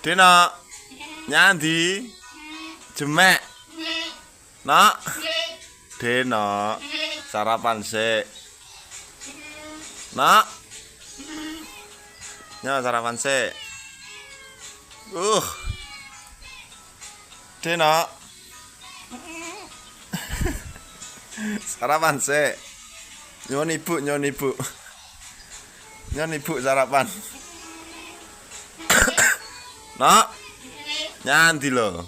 Dina, nyandi, jemek, nak, Dina, sarapan sih, nak, sarapan sih, Dina, sarapan sih, nyon ibu, sarapan. Nak, nyandi loh.